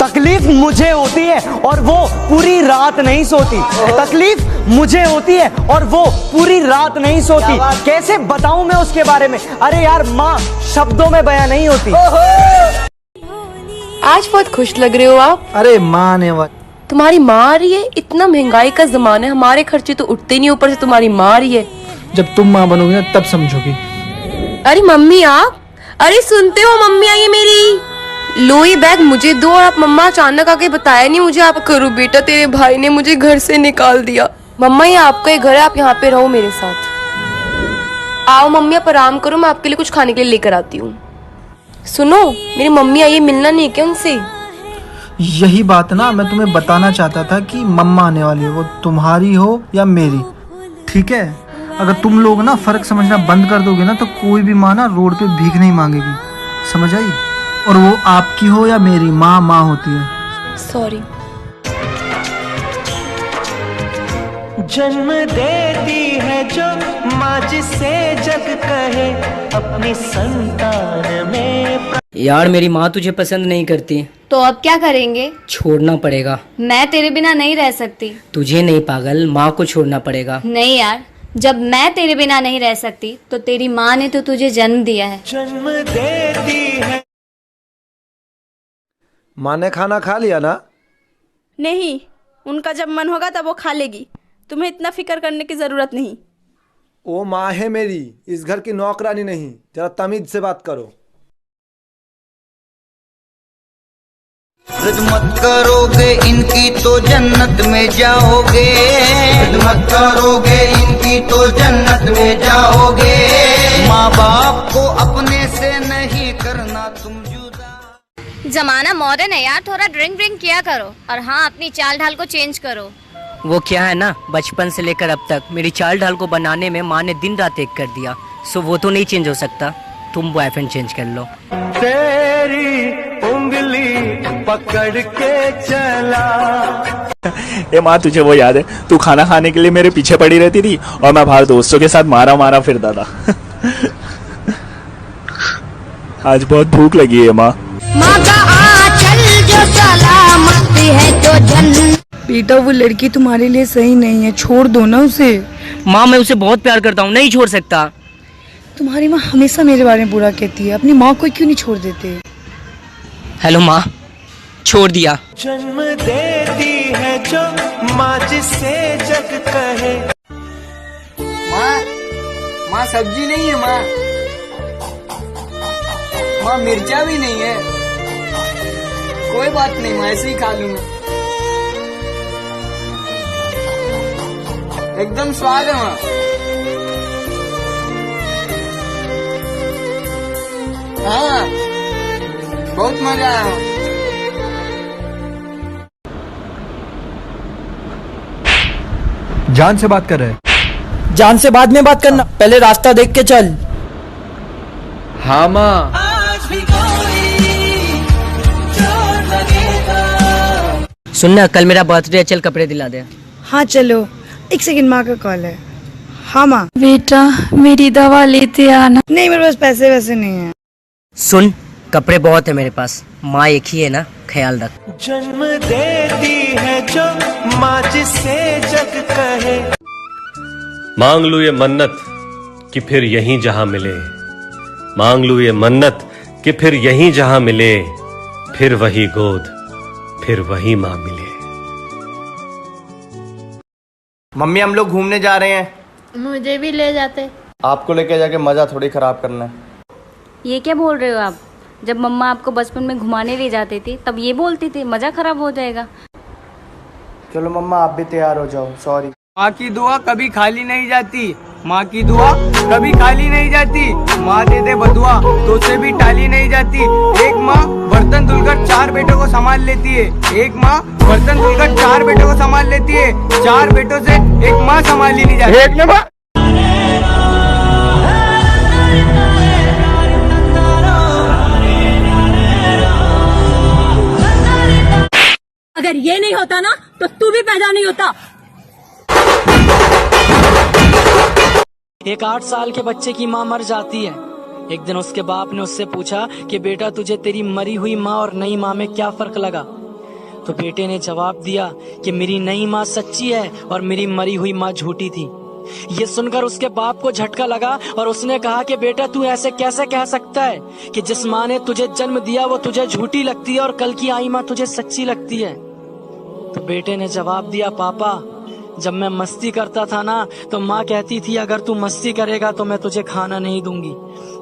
तकलीफ मुझे होती है और वो पूरी रात नहीं सोती। तकलीफ मुझे होती है और वो पूरी रात नहीं सोती। कैसे बताऊं मैं उसके बारे में? अरे यार माँ शब्दों में बयां नहीं होती। आज बहुत खुश लग रहे हो आप। अरे माँ ने तुम्हारी माँ आ रही है? इतना महंगाई का जमाना है, हमारे खर्चे तो उठते नहीं, ऊपर से तुम्हारी माँ आ रही है। जब तुम माँ बनोगी ना तब समझोगी। अरे मम्मी आप, अरे सुनते हो मम्मी आई है मेरी। लो ये बैग मुझे दो। और आप मम्मा अचानक आके बताया नहीं मुझे। आप करो बेटा, तेरे भाई ने मुझे घर से निकाल दिया। मम्मा ये आपका ही घर है, आप यहाँ पे रहो मेरे साथ। आओ मम्मी आप आराम करो, मैं आपके लिए कुछ खाने के लिए लेकर आती हूँ। सुनो मेरी मम्मी आई है, मिलना नहीं क्या उनसे? यही बात ना मैं तुम्हें बताना चाहता था कि मम्मा आने वाली है, वो तुम्हारी हो या मेरी। ठीक है, अगर तुम लोग ना फर्क समझना बंद कर दोगे ना तो कोई भी माँ ना रोड पे भीख नहीं मांगेगी, समझ आई? और वो आपकी हो या मेरी, माँ माँ होती है। सॉरी। जन्म देती है जो माँ जिसे जग कहे अपनी संतान में। यार मेरी माँ तुझे पसंद नहीं करती। तो अब क्या करेंगे? छोड़ना पड़ेगा। मैं तेरे बिना नहीं रह सकती। तुझे नहीं पागल, माँ को छोड़ना पड़ेगा। नहीं यार, जब मैं तेरे बिना नहीं रह सकती तो तेरी माँ ने तो तुझे जन्म दिया है। जन्म देती है। माँ ने खाना खा लिया ना? नहीं, उनका जब मन होगा तब वो खा लेगी। तुम्हें इतना फिक्र करने की जरूरत नहीं। वो माँ है मेरी, इस घर की नौकरानी नहीं। जरा तमीज से बात करो। खिदमत करोगे इनकी तो जन्नत में जाओगे। खिदमत करोगे इनकी तो जन्नत में जाओगे। माँ बाप को अपने से नहीं करना तुम जुदा। जमाना मॉडर्न है यार, थोड़ा ड्रिंक किया करो। और हाँ, अपनी चाल ढाल को चेंज करो। वो क्या है ना, बचपन से लेकर अब तक मेरी चाल ढाल को बनाने में माँ ने दिन रात एक कर दिया। सो वो तो नहीं चेंज हो सकता। तुम बॉयफ्रेंड चेंज कर लो। तेरी उंगली पकड़ के चला। ए माँ तुझे वो याद है, तू खाना खाने के लिए मेरे पीछे पड़ी रहती थी और मैं बाहर दोस्तों के साथ मारा फिरता था। आज बहुत भूख लगी है माँ। माँ का आंचल जो सलामत है तो जन्नत। बेटा वो लड़की तुम्हारे लिए सही नहीं है, छोड़ दो ना उसे। माँ मैं उसे बहुत प्यार करता हूँ, नहीं छोड़ सकता। तुम्हारी माँ हमेशा मेरे बारे में बुरा कहती है, अपनी माँ को क्यों नहीं छोड़ देते? हेलो माँ, छोड़ दिया। जन्म देती है जो माँ जिसे जग कहे। माँ सब्जी नहीं है माँ। माँ मिर्चा भी नहीं है। कोई बात नहीं माँ, ऐसे ही खा लूंगा। एकदम स्वाद है माँ। हाँ बहुत मजा आया। जान से बात कर रहे हैं। जान से बाद में बात करना, पहले रास्ता देख के चल। हाँ माँ। सुनना, कल मेरा बर्थडे है, चल कपड़े दिला दे। हाँ चलो, एक सेकंड, माँ का कॉल है। हाँ माँ। बेटा मेरी दवा लेते आना। नहीं मेरे पास पैसे वैसे नहीं है। सुन, कपड़े बहुत है मेरे पास, माँ एक ही है ना, ख्याल रख। जन्म देती है जो माँ जिसे जग कहे। मांग लूं ये मन्नत कि फिर यहीं जहां मिले। मांग लूं ये मन्नत कि फिर यहीं जहां मिले। फिर वही गोद, फिर वही माँ मिले। मम्मी हम लोग घूमने जा रहे हैं। मुझे भी ले जाते। आपको लेके जाके मजा थोड़ी खराब करना है। ये क्या बोल रहे हो आप? जब मम्मा आपको बचपन में घुमाने ले जाते थे तब ये बोलती थी मजा खराब हो जाएगा। चलो मम्मा आप भी तैयार हो जाओ। सॉरी। माँ की दुआ कभी खाली नहीं जाती। माँ की दुआ कभी खाली नहीं जाती। माँ दे दे बदुआ तो उसे भी टाली नहीं जाती। एक माँ बर्तन धुलकर 4 बेटों को संभाल लेती है। एक माँ बर्तन धुलकर 4 बेटों को संभाल लेती है। 4 बेटों से एक माँ संभाली नहीं जाती। अगर ये नहीं होता ना तो तू भी पैदा नहीं होता। एक 8 साल के बच्चे की माँ मर जाती है। एक दिन उसके बाप ने उससे पूछा कि बेटा तुझे तेरी मरी हुई माँ और नई माँ में क्या फर्क लगा? तो बेटे ने जवाब दिया कि मेरी नई माँ सच्ची है और मेरी मरी हुई माँ झूठी थी। ये सुनकर उसके बाप को झटका लगा और उसने कहा कि बेटा तू ऐसे कैसे कह सकता है कि जिस माँ ने तुझे जन्म दिया वो तुझे झूठी लगती है और कल की आई माँ तुझे सच्ची लगती है। तो बेटे ने जवाब दिया, पापा जब मैं मस्ती करता था ना तो माँ कहती थी अगर तू मस्ती करेगा तो मैं तुझे खाना नहीं दूंगी,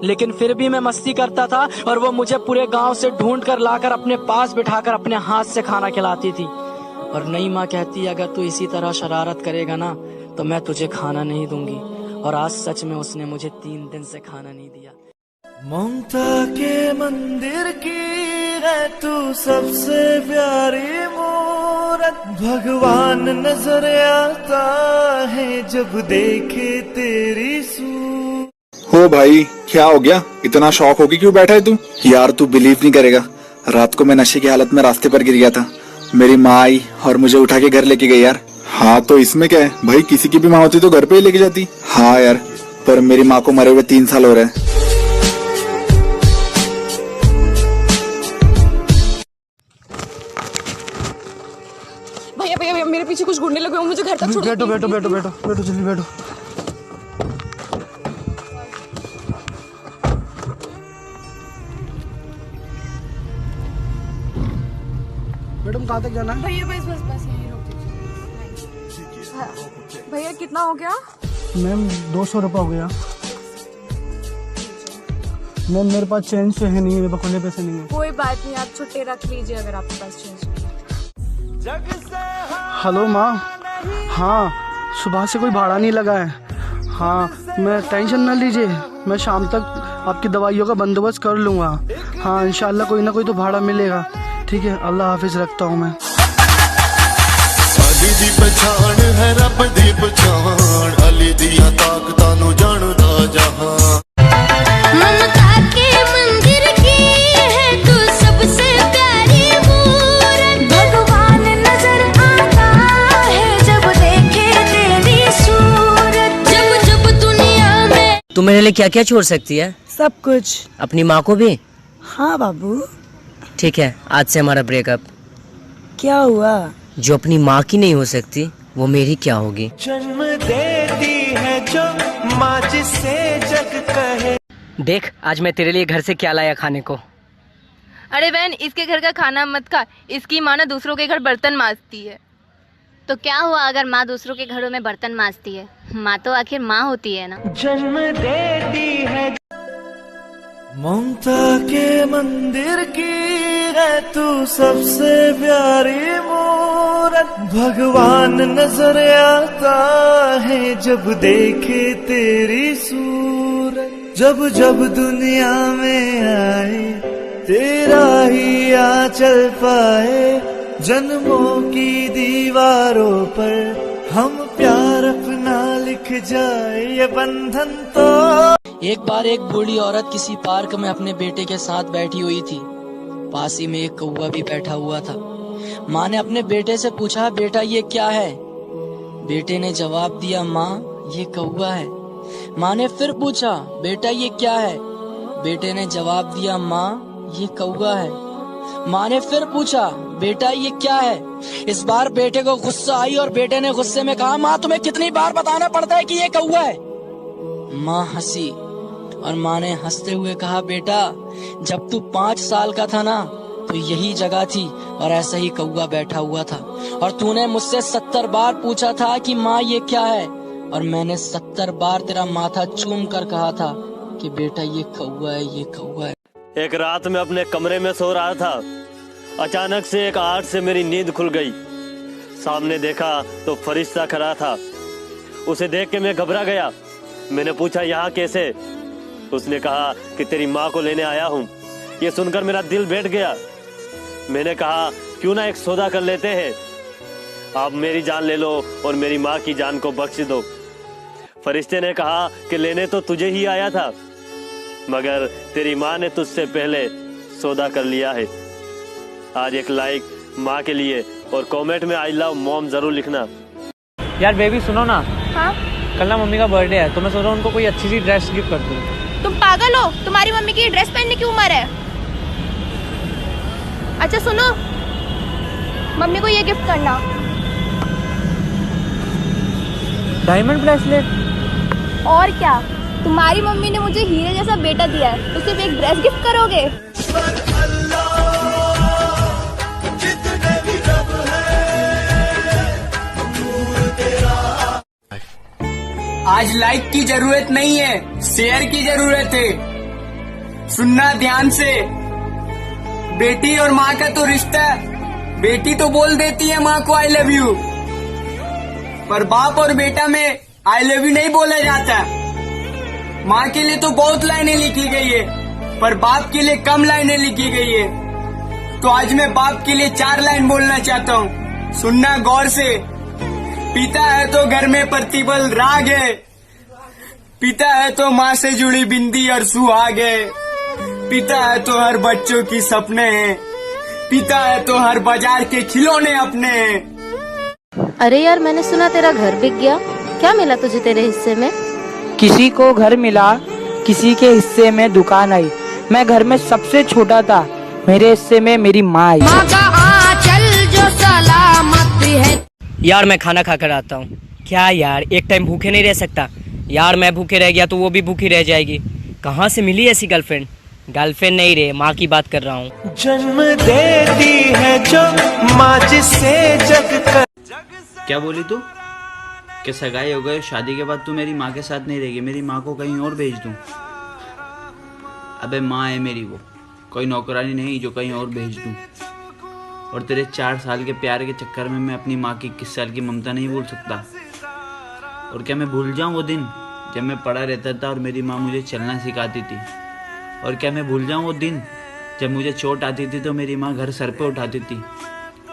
लेकिन फिर भी मैं मस्ती करता था और वो मुझे पूरे गांव से ढूंढ कर लाकर अपने पास बिठाकर अपने हाथ से खाना खिलाती थी। और नई माँ कहती अगर तू इसी तरह शरारत करेगा ना तो मैं तुझे खाना नहीं दूंगी। और आज सच में उसने मुझे 3 दिन से खाना नहीं दिया। ममता के मंदिर की है तू सबसे प्यारी मूरत, भगवान नजर आता है जब देखे तेरी सूरत। हो भाई क्या हो गया, इतना शौक होगी क्यों बैठा है तू? यार तू बिलीव नहीं करेगा, रात को मैं नशे की हालत में रास्ते पर गिर गया था। मेरी माँ आई और मुझे उठा के घर लेके गई यार। हाँ तो इसमें क्या है भाई, किसी की भी माँ होती तो घर पे ही लेके जाती। हाँ यार, पर मेरी माँ को मरे हुए 3 साल हो रहे हैं। भैया भैया भैया मेरे पीछे कुछ गुंडे लगे हो, मुझे घर तक छोड़ो। बैठो बैठो बैठो बैठो बैठो जल्दी बैठो। मैडम कहाँ तक जाना है? भैया बस बस बस यहीं रोक दीजिए। भैया कितना हो गया? मैम 200 रुपये हो गया। मैम मेरे पास चेंज से है नहीं, मेरे पास खुले पैसे नहीं है। कोई बात नहीं, आप छुट्टे रख लीजिए अगर आपके पास चेंज नहीं है। हेलो माँ, हाँ सुबह से कोई भाड़ा नहीं लगा है। हाँ मैं टेंशन ना लीजिए, मैं शाम तक आपकी दवाइयों का बंदोबस्त कर लूँगा। हाँ इंशाल्लाह कोई ना कोई तो भाड़ा मिलेगा। ठीक है, अल्लाह हाफिज, रखता हूँ मैं। दी पछाण है रब दी पछाण, अली दिया ताकतां नू जानदा जहां। ममता के मंदिर की है तू सबसे प्यारी मूरत, भगवान नजर आता है जब देखे तेरी सूरत, जब जब दुनिया में। तू मेरे लिए क्या क्या छोड़ सकती है? सब कुछ। अपनी माँ को भी? हाँ बाबू। ठीक है, आज से हमारा ब्रेकअप। क्या हुआ? जो अपनी माँ की नहीं हो सकती वो मेरी क्या होगी? जन्म देती है जो माँ जिसे जग कहे। देख आज मैं तेरे लिए घर से क्या लाया खाने को। अरे बहन, इसके घर का खाना मत खा, इसकी माँ ना दूसरों के घर बर्तन मांजती है। तो क्या हुआ अगर माँ दूसरों के घरों में बर्तन मांजती है? माँ तो आखिर माँ होती है ना। जन्म देती है ममता के मंदिर की है तू सबसे प्यारी मूरत, भगवान नजर आता है जब देखे तेरी सूरत, जब जब दुनिया में आए तेरा ही आंचल पाए, जन्मों की दीवारों पर हम प्यार अपना लिख जाए ये बंधन। तो एक बार एक बूढ़ी औरत किसी पार्क में अपने बेटे के साथ बैठी हुई थी। पास ही में एक कौवा भी बैठा हुआ था। माँ ने अपने बेटे से पूछा, बेटा ये क्या है? बेटे ने जवाब दिया, माँ ये कौवा है। माँ ने फिर पूछा, बेटा ये क्या है? बेटे ने जवाब दिया, माँ ये कौवा है। माँ ने फिर पूछा, बेटा ये क्या है? इस बार बेटे को गुस्सा आई और बेटे ने गुस्से में कहा, माँ तुम्हें कितनी बार बताना पड़ता है कि ये कौवा है? माँ हंसी और माँ ने हंसते हुए कहा, बेटा जब तू 5 साल का था ना तो यही जगह थी और ऐसा ही कौवा बैठा हुआ था, और तूने मुझसे 70 बार पूछा था कि माँ ये क्या है, और मैंने 70 बार तेरा माथा चूम कर कहा था कि बेटा ये कौवा है, ये कौवा है। एक रात में अपने कमरे में सो रहा था, अचानक से एक आहट से मेरी नींद खुल गई। सामने देखा तो फरिश्ता खड़ा था। उसे देख के मैं घबरा गया। मैंने पूछा, यहाँ कैसे? उसने कहा कि तेरी माँ को लेने आया हूँ। ये सुनकर मेरा दिल बैठ गया। मैंने कहा, क्यों ना एक सौदा कर लेते हैं, आप मेरी जान ले लो और मेरी माँ की जान को बख्श दो। फरिश्ते ने कहा कि लेने तो तुझे ही आया था, मगर तेरी माँ ने तुझसे पहले सौदा कर लिया है। आज एक लाइक माँ के लिए और कमेंट में आई लव मॉम जरूर लिखना। यार बेबी सुनो ना। हाँ? कल ना मम्मी का बर्थडे है तो मैं सोच रहा हूँ उनको कोई अच्छी सी ड्रेस गिफ्ट कर दूँ। तुम पागल हो? तुम्हारी मम्मी की ड्रेस पहनने की उम्र है? अच्छा सुनो, मम्मी को ये गिफ्ट करना। Diamond bracelet. और क्या, तुम्हारी मम्मी ने मुझे हीरे जैसा बेटा दिया है, तो सिर्फ एक ड्रेस गिफ्ट करोगे? आज लाइक की जरूरत नहीं है, शेयर की जरूरत है। सुनना ध्यान से, बेटी और माँ का तो रिश्ता, बेटी तो बोल देती है माँ को आई लव यू, पर बाप और बेटा में आई लव यू नहीं बोला जाता। माँ के लिए तो बहुत लाइनें लिखी गई है, पर बाप के लिए कम लाइनें लिखी गई है। तो आज मैं बाप के लिए 4 लाइन बोलना चाहता हूँ, सुनना गौर से। पिता है तो घर में प्रतिपल राग है, पिता है तो माँ से जुड़ी बिंदी और सुहाग है, पिता है तो हर बच्चों की सपने हैं, पिता है तो हर बाजार के खिलौने अपने हैं। अरे यार, मैंने सुना तेरा घर बिक गया, क्या मिला तुझे तेरे हिस्से में? किसी को घर मिला, किसी के हिस्से में दुकान आई। मैं घर में सबसे छोटा था, मेरे हिस्से में मेरी माँ आई। माँ का आंचल जो सलामत है। यार मैं खाना खा कर आता हूँ। क्या यार, एक टाइम भूखे नहीं रह सकता यार। मैं भूखे रह गया तो वो भी भूखी रह जाएगी। कहाँ से मिली ऐसी गर्लफ्रेंड? गर्लफ्रेंड नहीं रे, माँ की बात कर रहा हूँ। जन्म देती है जो माँ जिसे जग कर। क्या बोली तू? कि सगाई हो गई, शादी के बाद तू मेरी माँ के साथ नहीं रहेगी, मेरी माँ को कहीं और भेज दूँ? अबे माँ है मेरी, वो कोई नौकरानी नहीं जो कहीं और भेज दूँ। और तेरे 4 साल के प्यार के चक्कर में मैं अपनी माँ की 21 साल की ममता नहीं भूल सकता। और क्या मैं भूल जाऊँ वो दिन जब मैं पड़ा रहता था और मेरी माँ मुझे चलना सिखाती थी? और क्या मैं भूल जाऊँ वो दिन जब मुझे चोट आती थी तो मेरी माँ घर सर पे उठाती थी?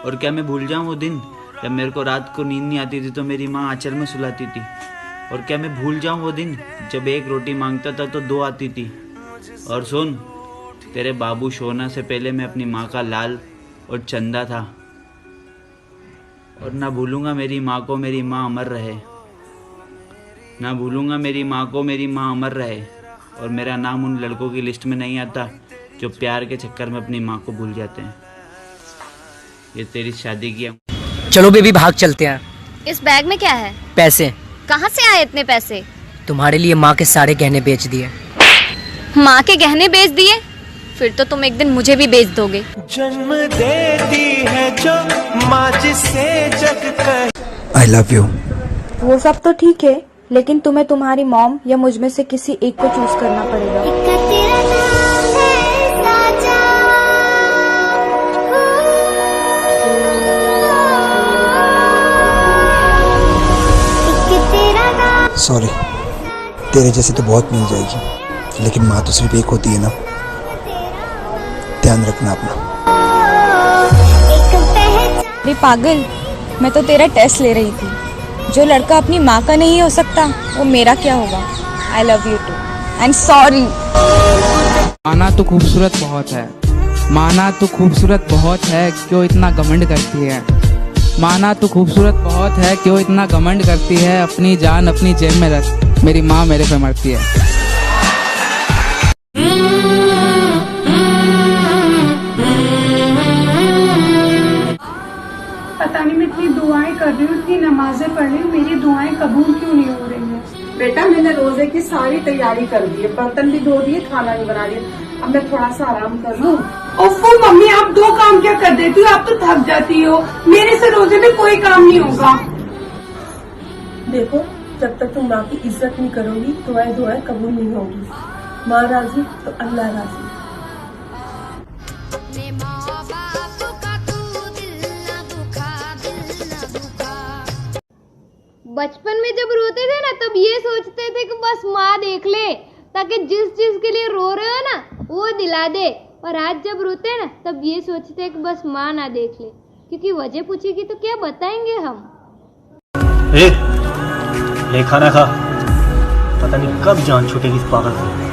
और क्या मैं भूल जाऊँ वो दिन जब मेरे को रात को नींद नहीं आती थी तो मेरी माँ आंचल में सुलाती थी? और क्या मैं भूल जाऊँ वो दिन जब 1 रोटी मांगता था तो 2 आती थी? और सुन, तेरे बाबू सोना से पहले मैं अपनी माँ का लाल और चंदा था। और ना भूलूंगा मेरी माँ को, मेरी माँ अमर रहे। ना भूलूंगा मेरी माँ को, मेरी माँ अमर रहे। और मेरा नाम उन लड़कों की लिस्ट में नहीं आता जो प्यार के चक्कर में अपनी माँ को भूल जाते हैं। ये तेरी शादी की। चलो बेबी, भाग चलते हैं। इस बैग में क्या है? पैसे। कहाँ से आए इतने पैसे? तुम्हारे लिए माँ के सारे गहने बेच दिए। माँ के गहने बेच दिए? फिर तो तुम एक दिन मुझे भी बेच दोगे। जन्म देती है जो माँ जिसे जग कर। आई लव यू। वो सब तो ठीक है, लेकिन तुम्हें तुम्हारी मॉम या मुझ में से किसी एक को चूज करना पड़ेगा। सॉरी, तेरे जैसे तो बहुत मिल जाएगी, लेकिन माँ तो सिर्फ एक होती है ना। ध्यान रखना अपना। अरे पागल, मैं तो तेरा टेस्ट ले रही थी। जो लड़का अपनी माँ का नहीं हो सकता, वो मेरा क्या होगा। I love you too and sorry. माना तो खूबसूरत बहुत है, माना तो खूबसूरत बहुत है, क्यों इतना घमंड करती है। माना तो खूबसूरत बहुत है, क्यों इतना घमंड करती है। अपनी जान अपनी जेब में रख, मेरी माँ मेरे पे मरती है। पता नहीं मैं इतनी दुआएं कर रही हूँ, इतनी नमाजें पढ़ रही हूँ, मेरी दुआएं कबूल क्यों नहीं हो रही है। बेटा, मैंने रोजे की सारी तैयारी कर दी है, बर्तन भी धो दिए, खाना भी बना लिया। अब मैं थोड़ा सा आराम कर लूँ। ओफो मम्मी, आप 2 काम क्या कर देती हो? आप तो थक जाती हो। मेरे से रोजे में कोई काम नहीं होगा। देखो, जब तक तुम माँ की इज्जत नहीं करोगी, तुम्हारी दुआएं कबूल नहीं होगी। माँ राजी तो अल्लाह राजी। बचपन में जब रोते थे ना, तब ये सोचते थे कि बस माँ देख ले, ताकि जिस चीज के लिए रो रहे हो ना वो दिला दे। और आज जब रोते हैं ना, तब ये सोचते हैं कि बस माँ ना देख ले, क्योंकि वजह पूछेगी तो क्या बताएंगे हम। ले खाना खा, पता नहीं कब जान छूटेगी इस पागल से।